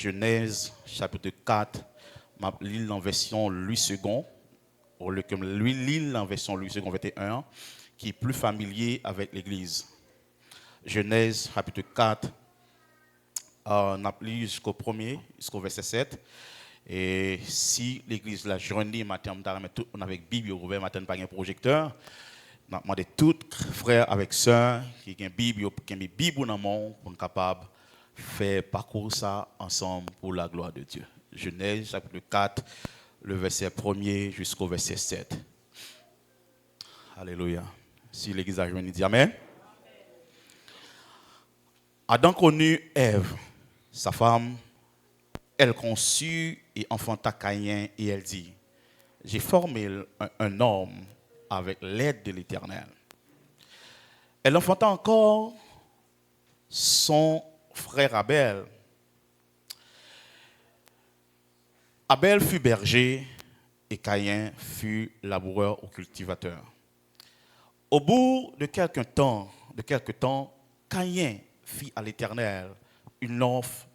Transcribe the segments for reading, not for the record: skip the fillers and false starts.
Genèse chapitre 4, ma lis en version Louis II, au lieu que lui lis en version Louis II 21, qui est plus familier avec l'Église. Genèse chapitre 4, on a lu jusqu'au jusqu'au verset 7. Et si l'église la journée matin on avec Bible ouvert matin pas un projecteur, on a demandé tous frères avec sœurs qui ont une Bible dans le monde pour être capable de faire parcours ça ensemble pour la gloire de Dieu. Genèse chapitre 4, le verset 1er jusqu'au verset 7. Alléluia. Si l'église a journée dit amen. Adam connut Ève, sa femme. Elle conçut et enfanta Caïn et elle dit, j'ai formé un homme avec l'aide de l'Éternel. Elle enfanta encore son frère Abel. Abel fut berger et Caïn fut laboureur ou cultivateur. Au bout de quelque temps, Caïn fit à l'Éternel une offre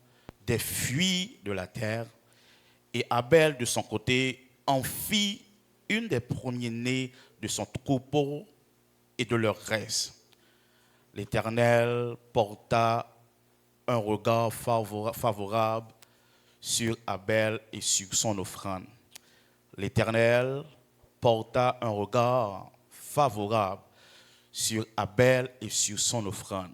des fruits de la terre, et Abel, de son côté, en fit une des premiers-nés de son troupeau et de leur reste. L'Éternel porta un regard favorable sur Abel et sur son offrande. L'Éternel porta un regard favorable sur Abel et sur son offrande.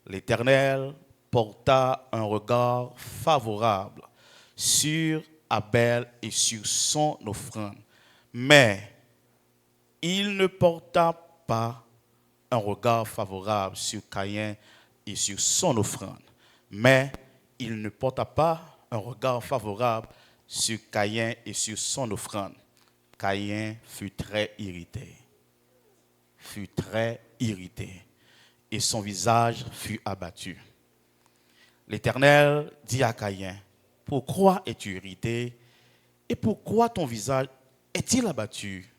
L'Éternel porta un regard favorable sur Abel et sur son offrande. Mais il ne porta pas un regard favorable sur Caïn et sur son offrande. Mais il ne porta pas un regard favorable sur Caïn et sur son offrande. Caïn fut très irrité. Et son visage fut abattu. L'Éternel dit à Caïn, pourquoi es-tu irrité et pourquoi ton visage est-il abattu?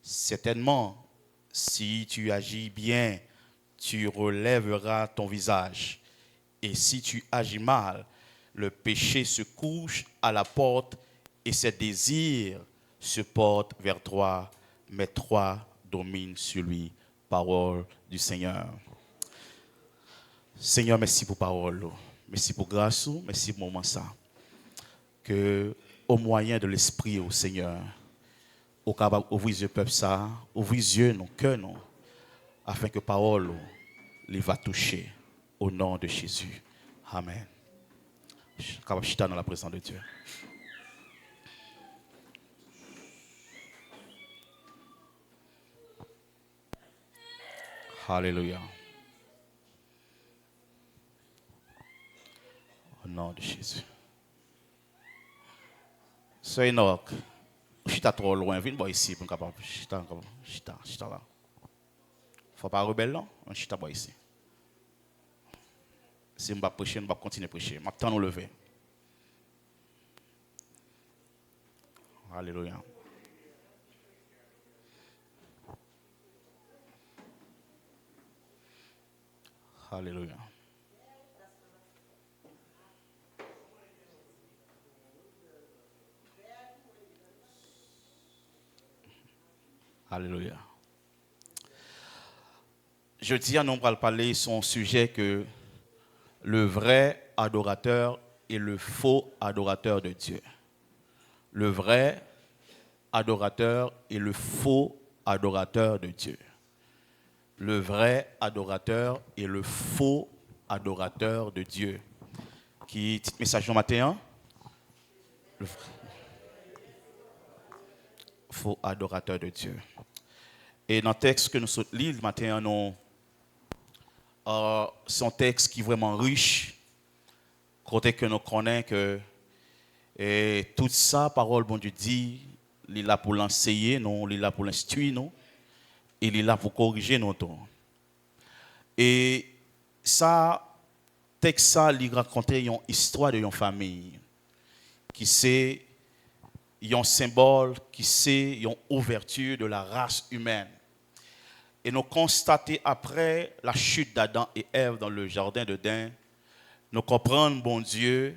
Certainement, si tu agis bien, tu relèveras ton visage. Et si tu agis mal, le péché se couche à la porte et ses désirs se portent vers toi, mais toi domines sur lui. Parole du Seigneur. Seigneur, merci pour parole. Merci pour grâce, merci pour moment ça. Que au moyen de l'esprit au Seigneur, au capable ouvrir les peuple ça, ouvrir les yeux, nos cœurs, afin que parole les va toucher au nom de Jésus. Amen. Capable chita dans la présence de Dieu. Alléluia. Au nom de Jésus. C'est Enoch. Chita trop loin. Viens voir ici pour capable chita là. Faut pas rebelle non, on chita pas ici. Si on va prêcher, on va continuer à prêcher. Maintenant nous lever. Alléluia. Alléluia. Alléluia. Je dis à nous allons parler sur un sujet que le vrai adorateur et le faux adorateur de Dieu. Le vrai adorateur et le faux adorateur de Dieu. Le vrai adorateur et le faux adorateur de Dieu. Qui petit message matin? Le faux adorateur de Dieu. Et dans le texte que nous lisons matin, c'est un texte qui est vraiment riche. Côté que nous connaissons que et tout ça, parole bon Dieu dit, il est là pour l'enseigner, non, il est là pour l'instruire, non, il est là pour corriger nous. Et ça, texte ça, il raconte une histoire de une famille qui c'est un symbole, qui c'est une ouverture de la race humaine. Et nous constatons après la chute d'Adam et Ève dans le jardin d'Éden, nous comprenons, bon Dieu,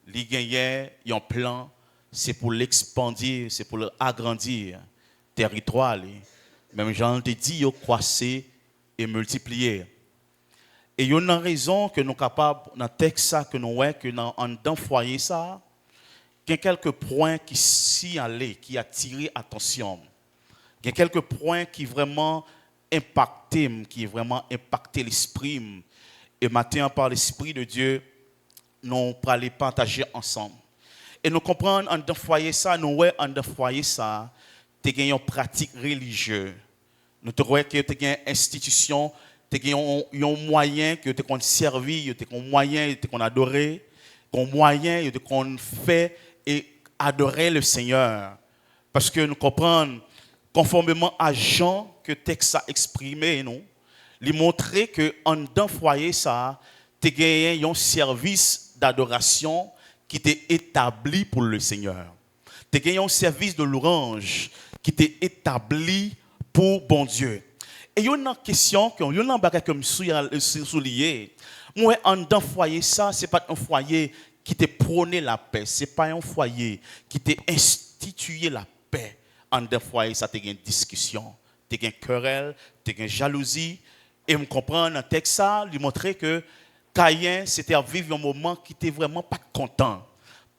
li gagne un plan, c'est pour l'expandir, c'est pour l'agrandir territoire li. Même Jean te dit yo croisser et multiplier. Et il y a une raison que nous sommes capables dans le texte ça que nous voyons que dans foyer ça, il y a quelques points qui s'y allaient, qui attirent attention. Il y a quelques points qui vraiment impacté l'esprit. Et maintenant, par l'Esprit de Dieu, nous allons les partager ensemble. Et nous comprenons en dans foyer ça, nous voyons en dans foyer ça, tu as une pratique religieuse. Nous voyons que tu as une institution, tu as un moyen que tu as servi, tu as un moyen que tu as adoré, un moyen que tu as fait et adorer le Seigneur. Parce que nous comprenons, conformément à Jean, que le texte a exprimé, nous, lui montrer que en dans foyer ça, tu as gagné un service d'adoration qui était établi pour le Seigneur. Tu as gagné un service de louange qui était établi pour bon Dieu. Et il y a une question, il y a une bagage comme soulié. Moi, en dans foyer ça, c'est pas un foyer qui te prôné la paix, c'est pas un foyer qui t'a institué la paix. En dans foyer ça, tu as une discussion, tu as une querelle, tu as une jalousie. Et me comprendre dans le texte ça, lui montrer que Caïn c'était à vivre un moment qui était vraiment pas content.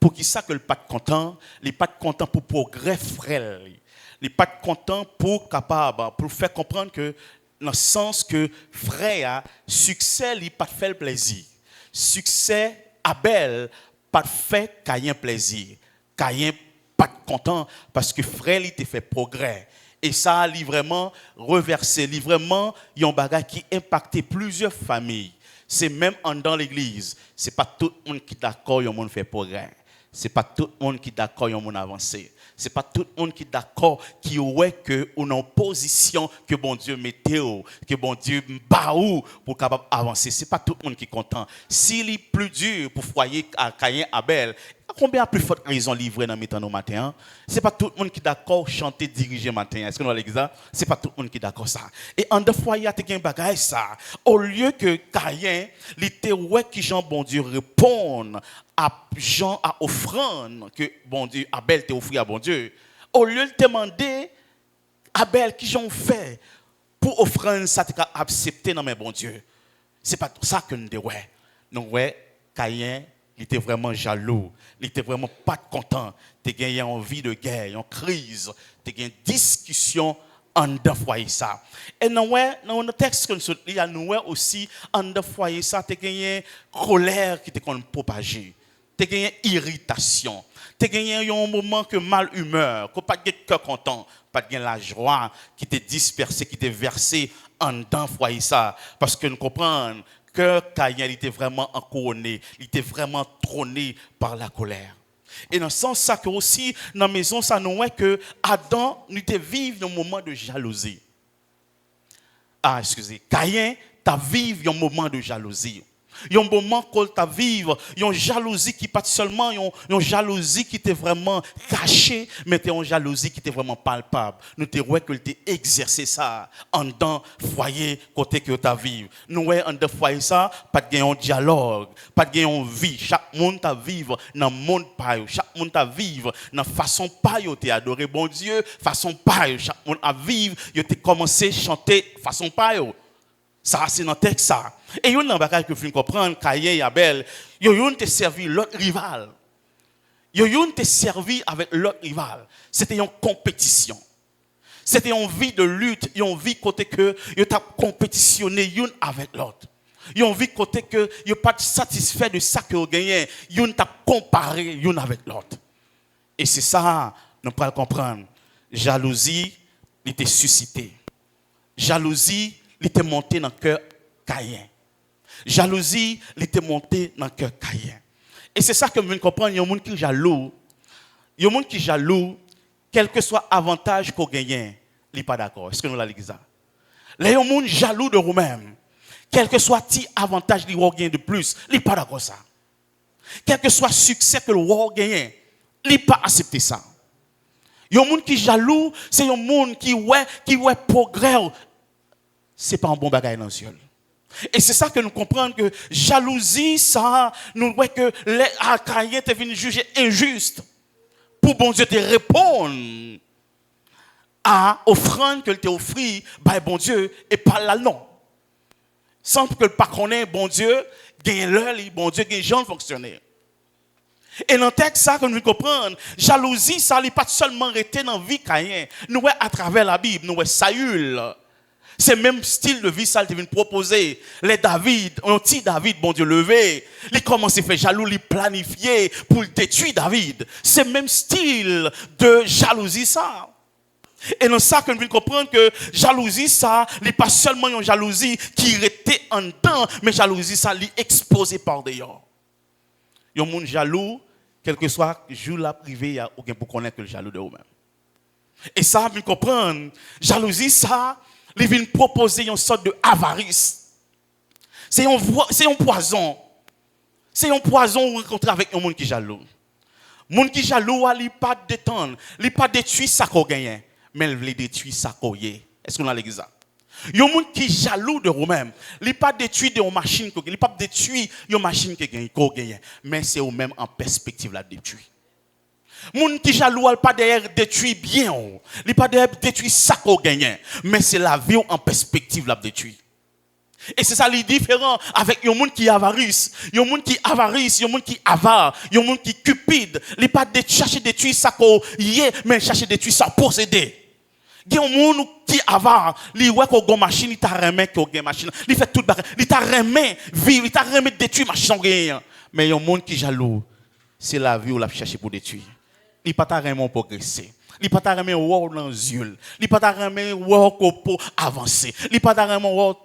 Pour qui ça que le pas content, il n'est pas content pour progrès frère. Il n'est pas content pour capable pour faire comprendre que dans le sens que frère succès il pas fait le plaisir. Succès Abel pas fait Caïn plaisir. Caïn pas content parce que frère il t'a fait progrès. Et ça a vraiment reversé, vraiment un bagage qui impactait plusieurs familles. C'est même dans l'église. Ce n'est pas tout le monde qui est d'accord, il y a un monde fait progrès. Ce n'est pas tout le monde qui est d'accord, il y a un monde avancé. Ce n'est pas tout le monde qui est d'accord, qui est que on est en position que bon Dieu mettait, que bon Dieu baou pour capable avancer. Ce n'est pas tout le monde qui est content. S'il est plus dur pour foyer à Caïn Abel, combien plus forte raison livrée dans nos matins? Ce n'est pas tout le monde qui est d'accord chanter, diriger matin. Est-ce que nous allons ça? Ce n'est pas tout le monde qui est d'accord ça. Et en deux fois, il y a un bagage ça. Au lieu que Caïn, il était ouais qui Jean bon Dieu répond à Jean à offrande que bon Dieu Abel t'a offert à bon Dieu. Au lieu de demander Abel qui Jean fait pour offrande ça t'a accepté dans mes bon Dieu. C'est pas ça que nous devons. Nous ouais Caïn il était vraiment jaloux, il était vraiment pas content, il a gagné envie de guerre, une crise, il a gagné une discussion en deux foyer ça. Et dans le texte que nous lit, nous aussi en deux foyer ça, il a gagné colère qui était propagée, il a gagné irritation, il a gagné un moment que mal humeur, que pas de cœur content, pas de la joie qui était dispersée, qui était versée en deux foyer ça, parce que nous comprenons que Caïn était vraiment couronné, il était vraiment trôné par la colère. Et dans ce sens ça que aussi dans la maison ça nous voit que Adam nous était vivre un moment de jalousie. Ah excusez, Caïn t'a vécu un moment de jalousie. Il y a un moment qu'on t'a vivre, il y a une jalousie qui pas seulement une jalousie qui était vraiment cachée, mais c'est une jalousie qui était vraiment palpable. Nous te voyons que tu exercé ça en dans foyer côté que tu vivre. Nous voyons en dans foyer ça, pas de un dialogue, pas de une vie, chaque monde t'a vivre dans le monde pa yo, chaque monde t'a vivre dans façon pa yo te adorer bon Dieu, façon pa yo, chaque monde à vivre, yo te commencé chanter façon pa yo. Ça, c'est dans le texte, ça. Et il y a un bagage que vous comprenez, Caïn et Abel, il y a un te servi l'autre rival. Il y a un te servi avec l'autre rival. C'était une compétition. C'était une vie de lutte, une vie côté que il t'a compétitionné une avec l'autre. Une vie côté que il pas satisfait de ça que vous gagnez, une t'a comparé une avec l'autre. Et c'est ça, nous pouvons comprendre. Jalousie, il était suscité. Jalousie, il était monté dans le cœur Caïn. Jalousie, il était monté dans le cœur Caïn. Et c'est ça que vous comprenez. Il y a un monde qui est jaloux. Il y a un monde qui est jaloux, quel que soit l'avantage qu'on gagne, il n'est pas d'accord. Est-ce que nous l'avons dit ça? Là, il y a un monde jaloux de vous-même. Quel que soit l'avantage qu'il gagne de plus, il n'est pas d'accord ça. Quel que soit le succès que le gagne, il n'est pas accepté ça. Il y a un monde qui est jaloux, c'est un monde qui ouais progrès. Ce n'est pas un bon bagage dans le ciel. Et c'est ça que nous comprenons que jalousie, ça, nous voyons que les Caïn étaient venus juger injuste. Pour bon Dieu te répondre à l'offrande que t'a offert, bah bon Dieu, et pas là non. Sans que le pas connaît bon Dieu, gagne l'heure, bon Dieu, gagne gens fonctionner. Et dans le texte, ça que nous comprenons, jalousie, ça n'est pas seulement resté dans la vie Caïn. Nous voyons à travers la Bible, nous voyons Saül. C'est le même style de vie, ça, il vient proposer. Les David, un petit David, bon Dieu, levé. Il commence à faire jaloux, il planifier pour détruire David. C'est le même style de jalousie, ça. Et dans ça que nous devons comprendre que jalousie, ça, n'est pas seulement une jalousie qui était en dedans, mais jalousie, ça, l'est exposé par dehors. Il y a un monde jaloux, quel que soit le jour la privé, il y a aucun pour connaître que le jaloux de vous-même. Et ça, nous comprendre, jalousie, ça, il vient proposer une sorte de avarice. C'est un poison. C'est un poison rencontré avec un monde qui est jaloux. Le monde qui est jaloux, il n'est pas détendre, il n'est pas détruire ça qu'on gagne, mais il veut détruire ça qu'on y est. Est-ce qu'on a l'exemple? Il y a un monde qui est jaloux de vous-même. Il n'est pas détruit de une machine, il n'est pas détruit de une machine qu'on gagne, mais c'est vous-même en perspective la détruire. Moun qui jaloux, il pas derrière détruit bien, il pas derrière détruit ça qu'on gagne, mais c'est la vie en perspective la détruit. Et c'est ça le différent avec un monde qui avarice, un monde qui avarice, un monde qui avare, un monde qui cupide, il pas chercher détruire ça qu'on y est, mais chercher détruire ça posséder. Il y a un monde qui avare, il voit qu'on a une machine, il t'a remis qu'on a une machine, il fait tout bagage, il t'a remis vivre, il t'a remis détruire machine gagne. Mais il y a un monde qui jaloux, c'est la vie où l'a chercher pour détruire. Il pas vraiment progresser. Il pas vraiment voir dans les yeux. Il pas vraiment voir pour avancer. Il pas vraiment voir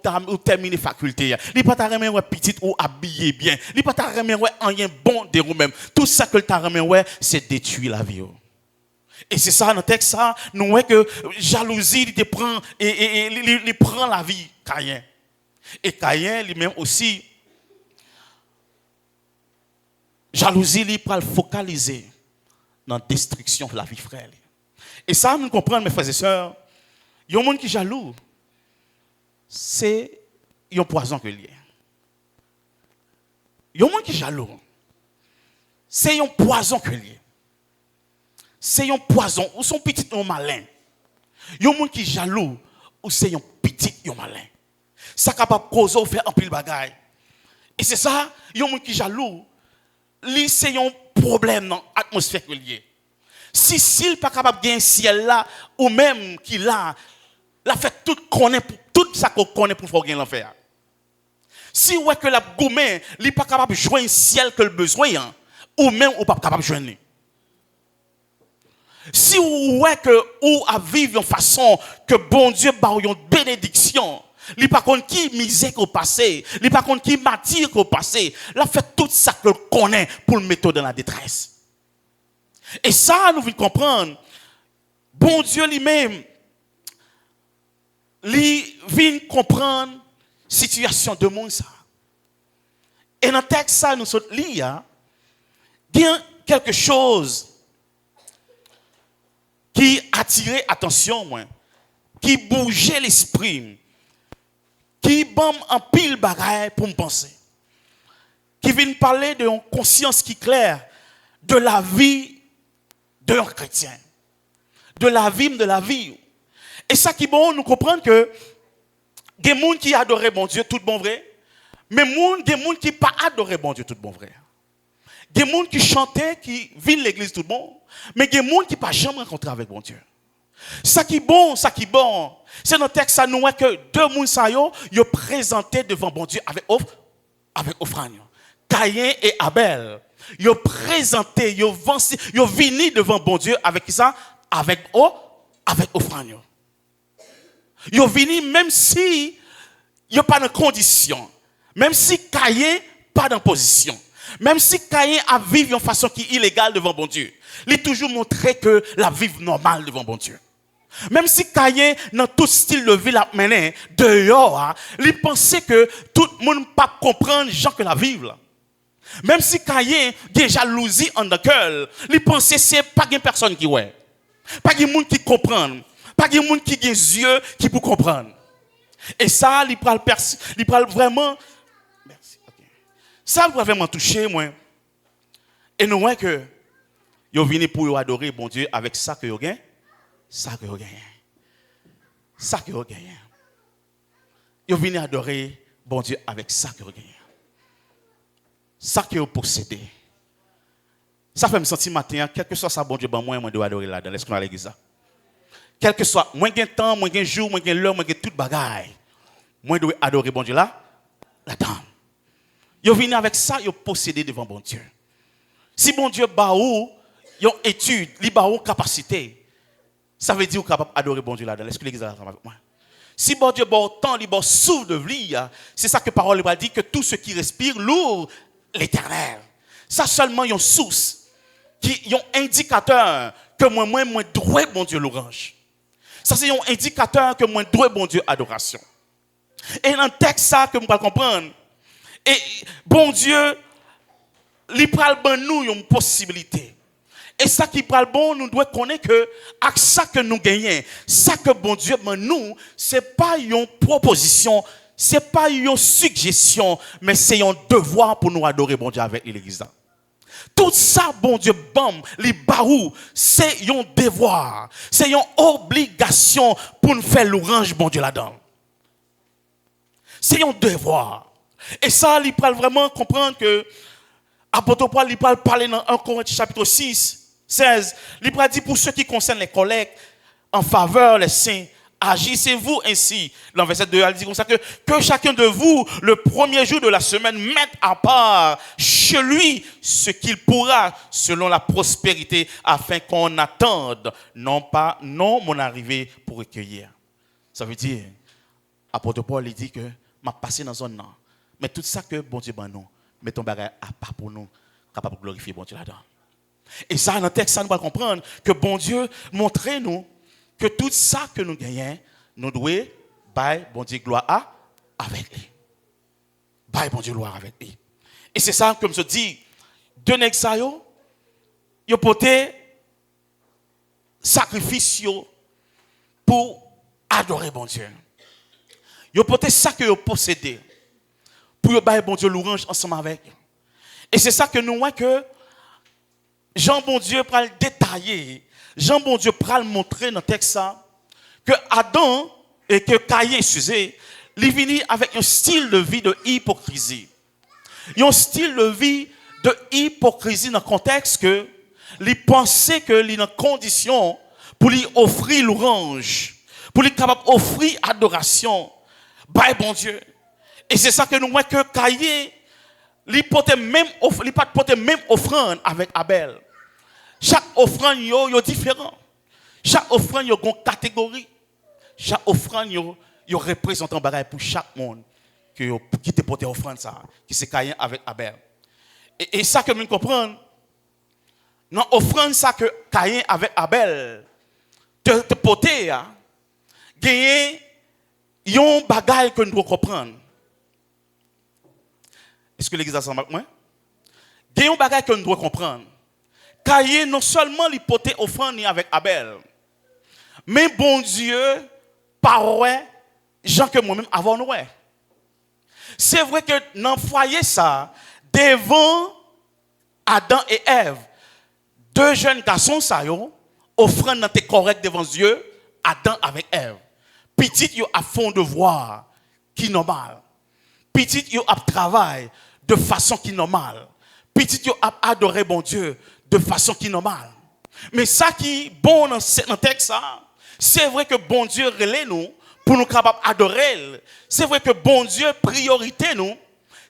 terminer faculté. Il pas vraiment voir petit ou habiller bien. Il pas vraiment voir rien bon de vous-même. Tout ça que tu as vraiment c'est détruire la vie. Et c'est ça dans le texte ça, nous voyons que jalousie il prend il prend la vie Caïn. Et Caïn lui-même aussi jalousie il prend le focaliser dans la destruction de la vie frère. Et ça, nous comprenons, mes frères et sœurs, il y a un monde qui est jaloux. C'est un poison que lié. Il y a un monde qui est jaloux. C'est un poison que lié. C'est un poison, ou son petit ou malin. Il y a un monde qui est jaloux, ou c'est un petit ou malin. Ça capable de causer faire un pile bagaille. Et c'est ça, il y a un monde qui est jaloux. Lui, c'est un problème dans l'atmosphère que lié. Si s'il n'est pas capable de gagner ciel là, ou même qu'il a, la fait tout ça qu'on connaît pour faire gagner l'enfer. Si ouais que la gourmet, il n'est pas capable de joindre ciel que le besoin, ou même ou pas capable de joindre. Si ouais que ou à vivre de façon que bon Dieu ba une bénédiction, il n'est pas contre qui misère qu'au passé, il n'est pas contre qui matière qu'au passé, il a fait tout ça que connaît pour le mettre dans la détresse. Et ça, nous voulons comprendre, bon Dieu lui-même, il vient comprendre la situation de monde ça. Et dans le texte ça, nous sommes lire, il y a quelque chose qui attirait attention, moi, qui bougeait l'esprit, qui bam en pile bagaille pour me penser, qui vient parler de une conscience qui est claire de la vie d'un chrétien, de la vie. Et ça qui est bon, nous comprendre que il y a des gens qui adoraient bon Dieu, tout bon vrai, mais il y a des gens qui ne pas adoraient bon Dieu, tout bon vrai. Il y a des gens qui chantaient, qui vivent l'église tout bon, mais il y a des gens qui ne pas jamais rencontré avec bon Dieu. Ça qui est bon, c'est dans le texte, ça nous voit que deux gens ils présenté devant bon Dieu avec offrande. Caïn et Abel. Ils ont présenté, ils ont venu devant bon Dieu avec ça, avec offrande. Ils ont venu même si ils n'ont pas de condition, même si Caïn pas dans position, même si Caïn a vécu de façon qui est illégale devant bon Dieu. Il a toujours montré que la vie normale devant bon Dieu. Même si Caïn, dans tout style de vie, la mené dehors, il pensait que tout le monde ne peut pas comprendre les gens que la vivent. Même si Caïn a jalousie en le cœur, il pensait que ce n'est pas une personne qui ouais. Pas de monde qui comprend. Pas de monde qui a des yeux qui peut comprendre. Et ça, il parle vraiment. Merci. Okay. Ça, il va vraiment toucher, moi. Et nous voyons que ils viennent pour adorer bon Dieu avec ça que vous gagnez. Ça que vous gagnez. Ça que vous gagnez. Ils viennent adorer bon Dieu avec ça que vous gagnez. Ça que vous possédez. Ça fait me sentir matin, quel que soit ça, bon Dieu, moi, je dois adorer là-dedans. Laisse-nous aller l'église. Quel que soit, moins de temps, moins de jour, moins de l'heure, moins de toute bagaille. Moi, je dois adorer bon Dieu là-dedans. Ils viennent avec ça, ils possédent devant bon Dieu. Si bon Dieu bat ou, ils ont étude, ils bat ou capacité, ça veut dire qu'ils sont capables d'adorer bon Dieu là-dedans. Est-ce que l'église est avec moi? Si bon Dieu bat autant, il bat souffle de vie, c'est ça que la parole va dire que tout ce qui respire lourd l'Éternel. Ça seulement, ils ont source. Qui ont indicateur que moi dois bon Dieu l'orange. Ça c'est un indicateur que moi dois bon Dieu adoration. Et dans le texte ça que nous allons comprendre, et bon Dieu, il parle bon nous une possibilité. Et ça qui parle bon, nous devons connaître que avec ça que nous gagnons, ça que bon Dieu nous, c'est pas une proposition, c'est pas une suggestion, mais c'est un devoir pour nous adorer bon Dieu avec l'église. Tout ça, bon Dieu, bam, les barous, c'est un devoir, c'est une obligation pour nous faire l'orange, bon Dieu, là-dedans. C'est un devoir. Et ça, il parle vraiment comprendre que, apôtre Paul, il parle parler dans 1 Corinthiens chapitre 6, 16, il parle dire pour ceux qui concernent les collectes en faveur des saints, agissez-vous ainsi. Dans verset 2, il dit comme ça que chacun de vous, le premier jour de la semaine, mette à part chez lui ce qu'il pourra selon la prospérité afin qu'on attende non mon arrivée pour recueillir. Ça veut dire, apôtre Paul il dit que m'a passé dans un an. Mais tout ça que bon Dieu ben non, mettons bagage à part pour nous, capable de glorifier bon Dieu là-dedans. Et ça, dans le texte, ça nous va comprendre que bon Dieu montre nous que tout ça que nous gagnons, nous devons bailler bon Dieu gloire avec lui. Bailler bon Dieu gloire avec lui. Et c'est ça, comme je dis, deux nègres ça yo porté sacrifice pour adorer bon Dieu. Yo porté ça que yo possédé pour bailler bon Dieu l'orange ensemble avec. Et c'est ça que nous voyons que Jean bon Dieu pour le détailler. Jean bon Dieu pour le montrer dans le texte ça, que Adam et que Caïn, excusez, il vient avec un style de vie de hypocrisie. Un style de vie de hypocrisie dans le contexte que il pensait que il est en condition pour lui offrir l'orange, pour lui capable d'offrir adoration. Bah bon Dieu. Et c'est ça que nous voyons que Caïn, il portait même offrande avec Abel. Chaque offrande est différent. Chaque offrande est une catégorie. Chaque offrande est représente un bagage pour chaque monde qui te porte offrande ça, qui se Caïn avec Abel. Et ça que nous comprenons, dans l'offrande ça que Caïn avec Abel te porter, gagner un bagage que nous devons comprendre. Est-ce que l'église a ça avec moi? Gagner un bagage que nous devons comprendre. Caïn non seulement il portait offrande avec Abel, mais bon Dieu, par ouais, gens que moi-même avant nous. C'est vrai que dans le foyer ça, devant Adam et Ève, deux jeunes garçons ça yo, offrande n'était correct devant Dieu, Adam avec Ève. Petit yo a fond de voir qui normal. Petit yo a travail de façon qui normale. Petit yo a adoré bon Dieu de façon qui normale. Mais ça qui est bon dans le texte, c'est vrai que bon Dieu relève nous pour nous capables d'adorer. C'est vrai que bon Dieu, priorité nous,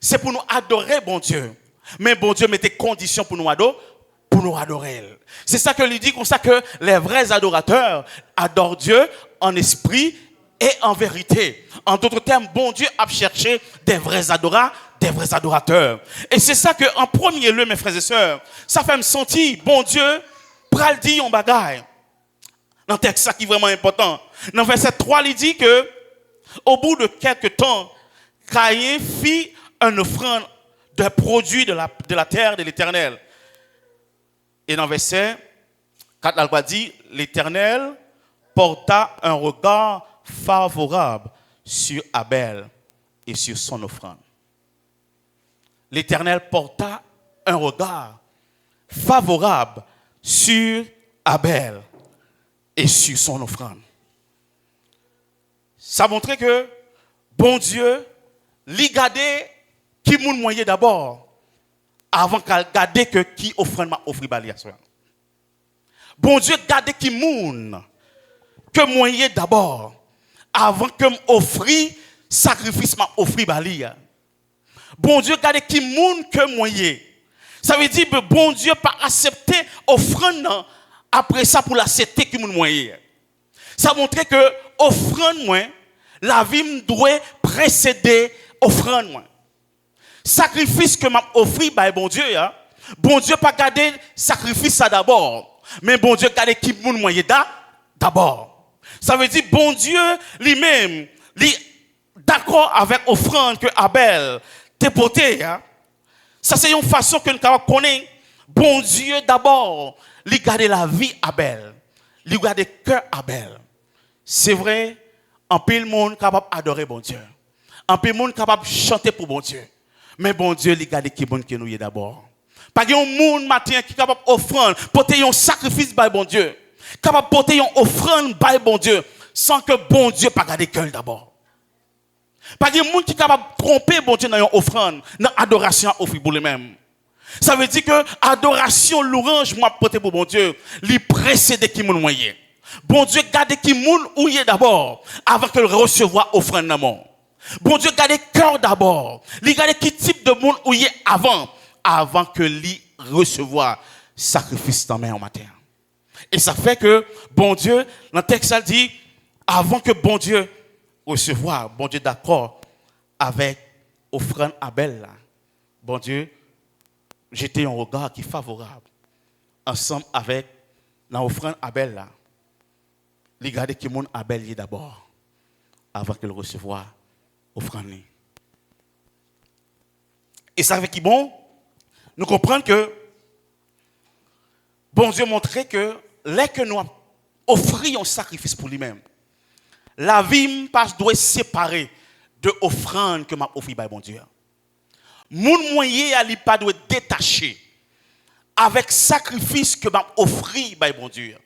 c'est pour nous adorer bon Dieu. Mais bon Dieu mettait conditions pour nous adorer. C'est ça que lui dit comme ça que les vrais adorateurs adorent Dieu en esprit et en vérité. En d'autres termes, bon Dieu a cherché des vrais adorateurs. Et c'est ça que, en premier lieu, mes frères et sœurs, ça fait me sentir, bon Dieu, pral dit un bagaille. Dans le texte, ça qui est vraiment important. Dans verset 3, il dit que, au bout de quelques temps, Caïn fit une offrande de produits de la terre de l'Éternel. Et dans verset 4, il dit, l'Éternel porta un regard favorable sur Abel et sur son offrande. L'Éternel porta un regard favorable sur Abel et sur son offrande. Ça montrait que bon Dieu, lui gardait qui moun moyen d'abord avant qu'elle garde que qui offrande m'a offri bali à soi. Bon Dieu garde qui moun que moyen d'abord avant que m'offri sacrifice m'a offri bali. Bon Dieu garde qui moun que moyen. Ça veut dire que bon Dieu pas accepter offrande après ça pour l'accepter qui moun moyen. Ça montrait que offrande moi la vie doit précéder offrande moi. Sacrifice que m'a offri par bon Dieu, bon Dieu pas garder sacrifice ça d'abord, mais bon Dieu garder qui moun moyen d'abord. Ça veut dire bon Dieu lui-même, d'accord avec offrande que Abel t'a porté. Ça c'est une façon que nous connaissons bon Dieu d'abord, lui garder la vie Abel, lui garder cœur Abel. C'est vrai, en pile monde capable d'adorer bon Dieu. En pile monde capable de chanter pour bon Dieu. Mais bon Dieu, il garde qui bon que nous y d'abord. Pas qu'il y a un monde matin qui est capable d'offrir, porter un sacrifice par bon Dieu. Capable de porter une offrande par bon Dieu, sans que bon Dieu pas garder cœur d'abord. Pas qu'il y a un monde qui est capable de tromper bon Dieu dans une offrande, dans l'adoration offrir pour lui-même. Ça veut dire que adoration, louange, moi porter pour bon Dieu, lui précède qui mon moyen. Bon Dieu garde qui moun ouye d'abord avant que le recevoir offrande dans mon. Bon Dieu garde cœur d'abord. Il garde qui type de monde ouye avant que lui recevoir sacrifice dans main en matin. Et ça fait que bon Dieu dans le texte ça dit avant que bon Dieu recevoir, bon Dieu d'accord avec offrande Abel là. Bon Dieu jeter un regard qui est favorable ensemble avec l'offrande Abel là. Les garder qui mon Abel d'abord avant que le recevoir offrande. Et ça fait qui bon nous comprenons que bon Dieu montrait que dès que nous offrions un sacrifice pour lui-même, la vie passe doit séparer de offrande que m'a offert par bon Dieu. Mon moyen ali pas doit détacher avec sacrifice que m'a offert par bon Dieu.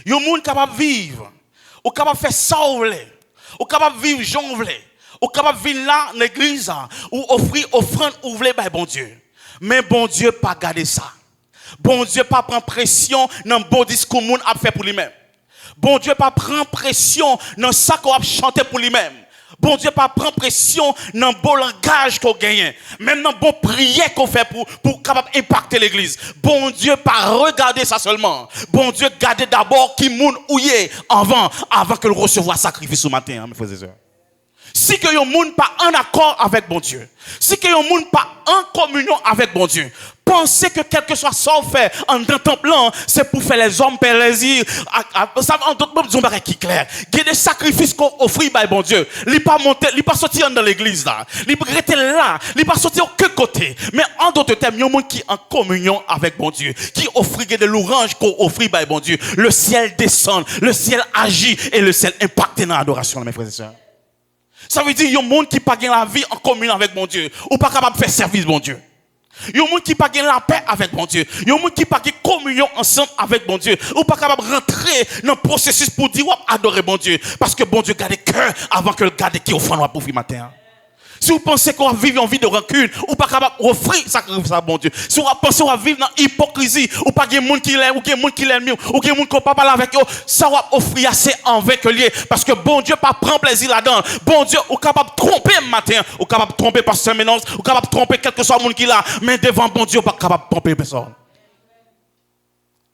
Yon moun capable vivre, ou capable faire ça ou voulez, ou capable vivre j'en voulez, ou capable vivre là dans l'église ou offrir offrande ou voulez par bon Dieu. Mais bon Dieu pas garder ça. Bon Dieu pas prendre pression dans bon discours moun a fait pour lui-même. Bon Dieu pas prendre pression dans ça qu'on a chanté pour lui-même. Bon Dieu pas prendre pression dans bon langage qu'on gagne, même dans bon prière qu'on fait pour capable impacter l'église. Bon Dieu pas regarder ça seulement. Bon Dieu garder d'abord qui moun ouye avant que le recevoir sacrifice au matin, mes frères et sœurs. Si que yon moun pas en accord avec bon Dieu, si que yon moun pas en communion avec bon Dieu, pensez que quel que soit ça fait en dans temple c'est pour faire les hommes plaisir. Ça en d'autres mots disons qui clair. Il y a des sacrifices qu'on offre par bon Dieu. Il pas monter, il pas sortir dans l'église là. Il rester là, il pas sortir aucun côté. Mais en d'autres termes, yon moun qui en communion avec bon Dieu, qui offre des louanges qu'on offre par bon Dieu. Le ciel descend, le ciel agit et le ciel impacte dans l'adoration mes frères et sœurs. Ça veut dire qu'il y a un monde qui n'a pas la vie en communion avec mon Dieu. Ou pas capable de faire service, mon Dieu. Il y a un monde qui n'a pas la paix avec mon Dieu. Il y a un monde qui n'a pas communion ensemble avec mon Dieu. Ou pas capable de rentrer dans le processus pour dire, adorer mon Dieu. Parce que bon Dieu garde le cœur avant que le garde qui offre pour le matin. Si vous pensez qu'on va vivre en vie de rancune, ou pas capable d'offrir sacrifice à bon Dieu. Si vous pensez qu'on va vivre dans l'hypocrisie, ou pas qu'il y a des gens qui l'aiment, ou qu'il y a des gens qui l'aiment, ou qu'il y a des gens qui ne pas parler avec eux, ça va offrir assez avec lui. Parce que bon Dieu pas prend plaisir là-dedans. Bon Dieu, ou capable de tromper le matin, ou capable de tromper par ce mélange, ou capable de tromper quel que soit le monde qui l'a, mais devant bon Dieu, pas capable de tromper personne.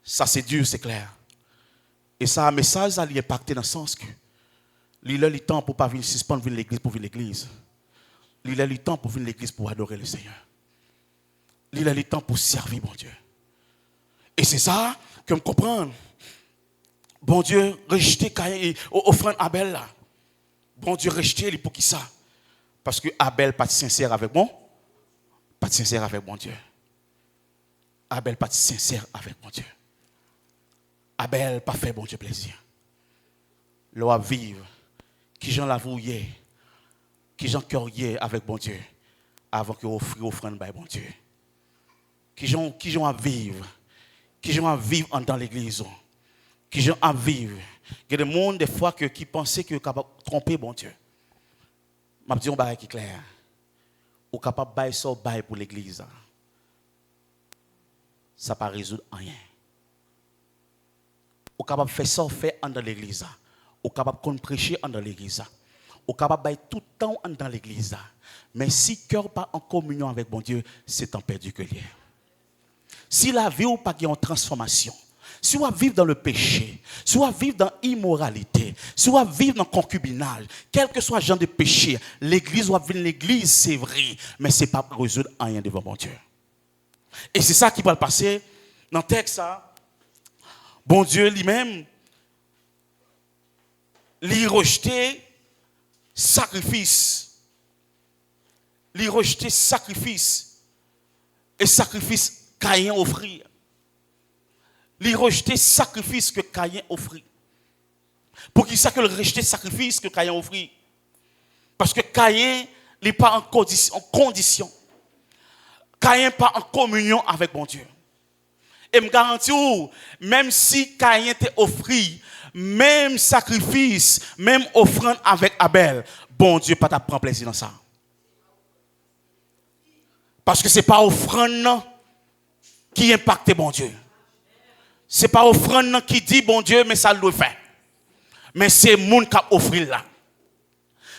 Ça c'est dur, c'est clair. Et ça, un message, ça lui impacté dans le sens que, il a le temps pour ne pas venir suspendre l'église pour venir l'église. Il a le temps pour venir à l'église pour adorer le Seigneur. Il a le temps pour servir mon Dieu. Et c'est ça que je comprends. Bon Dieu, rejeter Caïn, offrande Abel là. Bon Dieu, rejeter pour qui ça? Parce que Abel pas sincère avec moi. Pas sincère avec mon Dieu. Abel pas sincère avec mon Dieu. Abel pas fait bon Dieu plaisir. L'on vivre qui j'en l'avouiez, qui j'en cœuriez avec bon Dieu, avant que offrir offrande par bon Dieu. Qui j'en à vivre, qui j'en à vivre dans l'église, qui j'en à vivre. Il y a des gens des fois qui pensaient qu'ils sont capables de tromper bon Dieu. Je dis un bagage qui est clair. Ou capable de bailler ça bail pour l'église. Ça ne va pas résoudre rien. Ou capable de faire ça fait dans l'église. Ou capable de prêcher dans l'église. Ou capable de bailler tout le temps dans l'église. Mais si le cœur n'est pas en communion avec bon Dieu, c'est temps perdu que lié. Si la vie ou pas qu'il y a une transformation, si on vit dans le péché, si on vit dans l'immoralité, si on vit dans le concubinage, quel que soit le genre de péché, l'église ou vivre l'église, c'est vrai, mais ce n'est pas pour résoudre rien devant mon Dieu. Et c'est ça qui va le passer dans le texte. Bon Dieu lui-même, lui rejeter sacrifice. Lui rejeter sacrifice. Et sacrifice Caïn offrit. Il rejeter sacrifice que Caïn offrit. Pour qui ça que le rejeter sacrifice que Caïn offrit? Parce que Caïn n'est pas en condition. Caïn n'est pas en communion avec bon Dieu. Et me garantis, même si Caïn était offert, même sacrifice, même offrande avec Abel, bon Dieu pas prendre plaisir dans ça. Parce que ce n'est pas offrande qui impacte bon Dieu. Ce n'est pas offrande qui dit bon Dieu, mais ça le fait. Mais c'est le monde qui a offert là.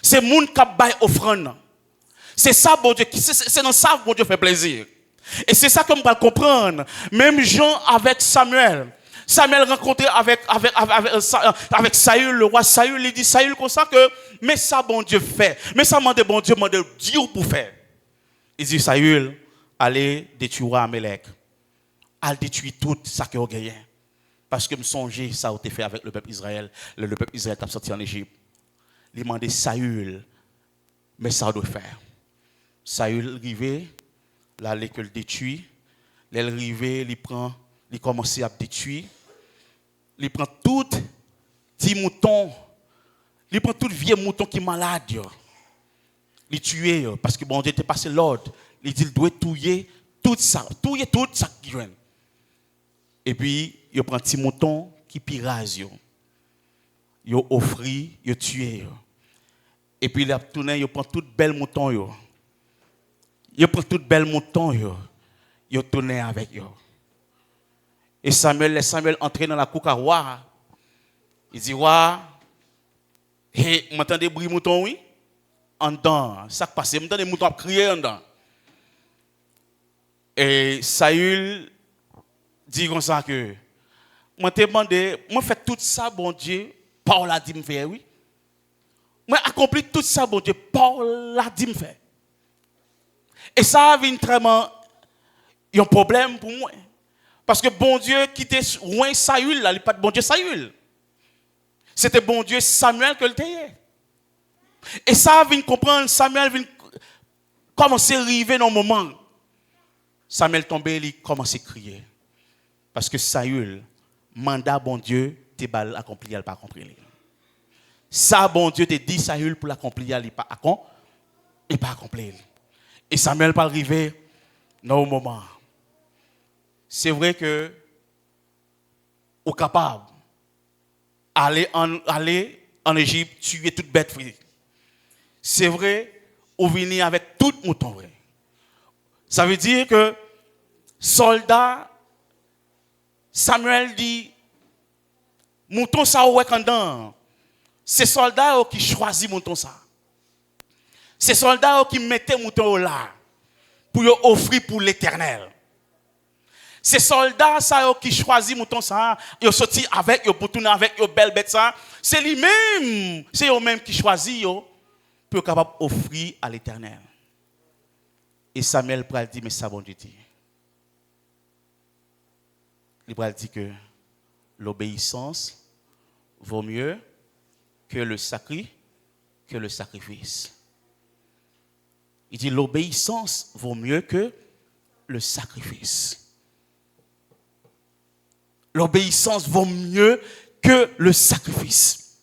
C'est le monde qui a baillé offrande. C'est ça, bon Dieu, c'est dans ça que bon Dieu fait plaisir. Et c'est ça que nous allons comprendre. Même Jean avec Samuel. Samuel rencontré avec Saül, le roi Saül, il dit Saül comme ça que, mais ça bon Dieu fait. Mais ça m'a dit bon Dieu m'a dit Dieu pour faire. Il dit Saül, allez détruire Amalek. Allez détruire tout ça que vous gagnez. Parce que me songer ça a été fait avec le peuple Israël. Le peuple Israël est sorti en Égypte. Il demandait Saül, mais ça doit faire. Saül arrivé, là il le détruit. Il arrivé, il commence à détruire. Il prend tout petit mouton, il prend tout vieux mouton qui est malade. Il tue parce que bon Dieu était passé l'ordre. Il dit il doit tuer tout ça qui vient. Et puis il prend petit mouton qui pirage. Il offre, il tue. Et puis il a tourné, il prend tout bel mouton. Il prend tout bel mouton. Il tourne avec eux. Et Samuel entrer dans la cour à roi. Il dit, roi, hey, vous m'entendez bruit mouton, oui? En dedans, ça passe, vous m'entendez mouton crier en dedans. Et Saül dit comme ça que, moi te demandé, moi fait tout ça, bon Dieu, Paul a dit me faire, oui? Moi accompli tout ça, bon Dieu, Paul a dit me faire. Et ça a vraiment un problème pour moi. Parce que bon Dieu qui était loin Saül, là, il n'est pas de bon Dieu Saül. C'était bon Dieu Samuel que le était. Et ça vient comprendre, Samuel vient commencer à arriver dans le moment. Samuel tombé, il commence à crier. Parce que Saül, mandat bon Dieu, t'es bal accompli, il n'a pas accompli. Ça, bon Dieu te dit Saül pour l'accomplir, il n'a pas accompli. Et Samuel pas arrivé dans le moment. C'est vrai que au capable aller en Égypte tuer toute bête free. C'est vrai ou venir avec tout mouton vrai. Ça veut dire que soldat Samuel dit mouton ça ou quand c'est soldat qui choisit mouton ça. C'est soldat qui mettait mouton là pour offrir pour l'Éternel. Ces soldats ça qui choisit mouton ça, ils sorti avec yo pour tourner avec yo belle bête ça, c'est lui-même, c'est eux même qui choisit yo pour capable offrir à l'Éternel. Et Samuel pral dit mais ça bon Dieu dit. Il pral dit que l'obéissance vaut mieux que le sacrifice. Il dit l'obéissance vaut mieux que le sacrifice. L'obéissance vaut mieux que le sacrifice.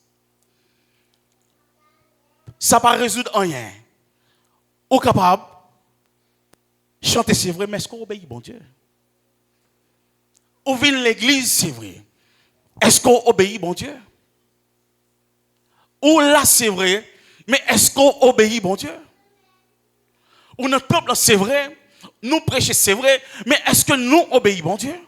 ça ne va pas résoudre rien. Ou capable, chanter c'est vrai, mais est-ce qu'on obéit, bon Dieu? Ou vient l'église, c'est vrai. Est-ce qu'on obéit, bon Dieu? Ou là, c'est vrai, mais est-ce qu'on obéit, bon Dieu? Ou notre peuple, c'est vrai, nous prêcher, c'est vrai, mais est-ce que nous obéissons, bon Dieu?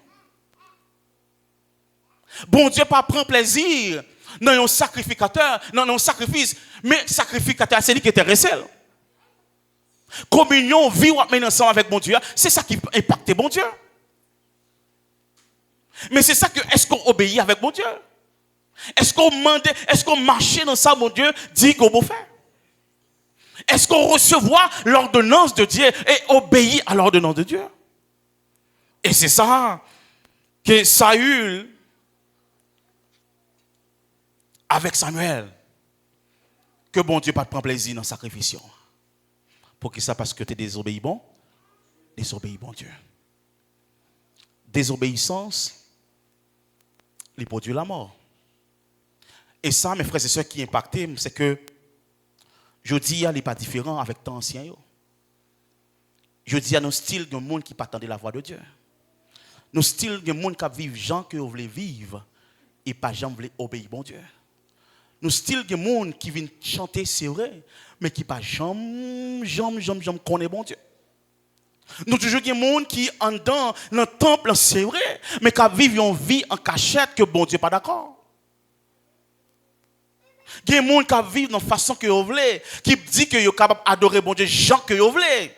Bon Dieu pas prend plaisir dans un sacrificateur, dans un sacrifice, mais sacrificateur, c'est lui qui est intéressé. Communion, vie ou mener ensemble avec bon Dieu, c'est ça qui impacte bon Dieu. Mais c'est ça que, est-ce qu'on obéit avec bon Dieu? Est-ce qu'on demande, est-ce qu'on marche dans ça, mon Dieu, dit qu'on peut faire? Est-ce qu'on recevoir l'ordonnance de Dieu et obéit à l'ordonnance de Dieu? Et c'est ça que Saül, avec Samuel, que bon Dieu pas prend plaisir dans la sacrifice. Pour que ça, parce que tu es désobéi bon? Désobéi bon Dieu. Désobéissance, il produit la mort. Et ça, mes frères et sœurs, qui impactent, c'est que je dis, il n'est pas différent avec temps ancien. Je dis, il y a nos styles de monde qui pas attendre la voix de Dieu. Nos styles de monde qui vivent gens que vous voulez vivre et pas gens voulez obéir bon Dieu. Nos styles de monde qui viennent chanter, c'est vrai, mais qui pas jamais connaît bon Dieu. Nous toujours des gens qui en dans le temple, c'est vrai, mais qui vivent une vie en cachette que bon Dieu pas d'accord. Il y a des gens qui vivent de la façon que vous voulez, qui dit que vous êtes capable d'adorer bon Dieu, Jean que vous voulez.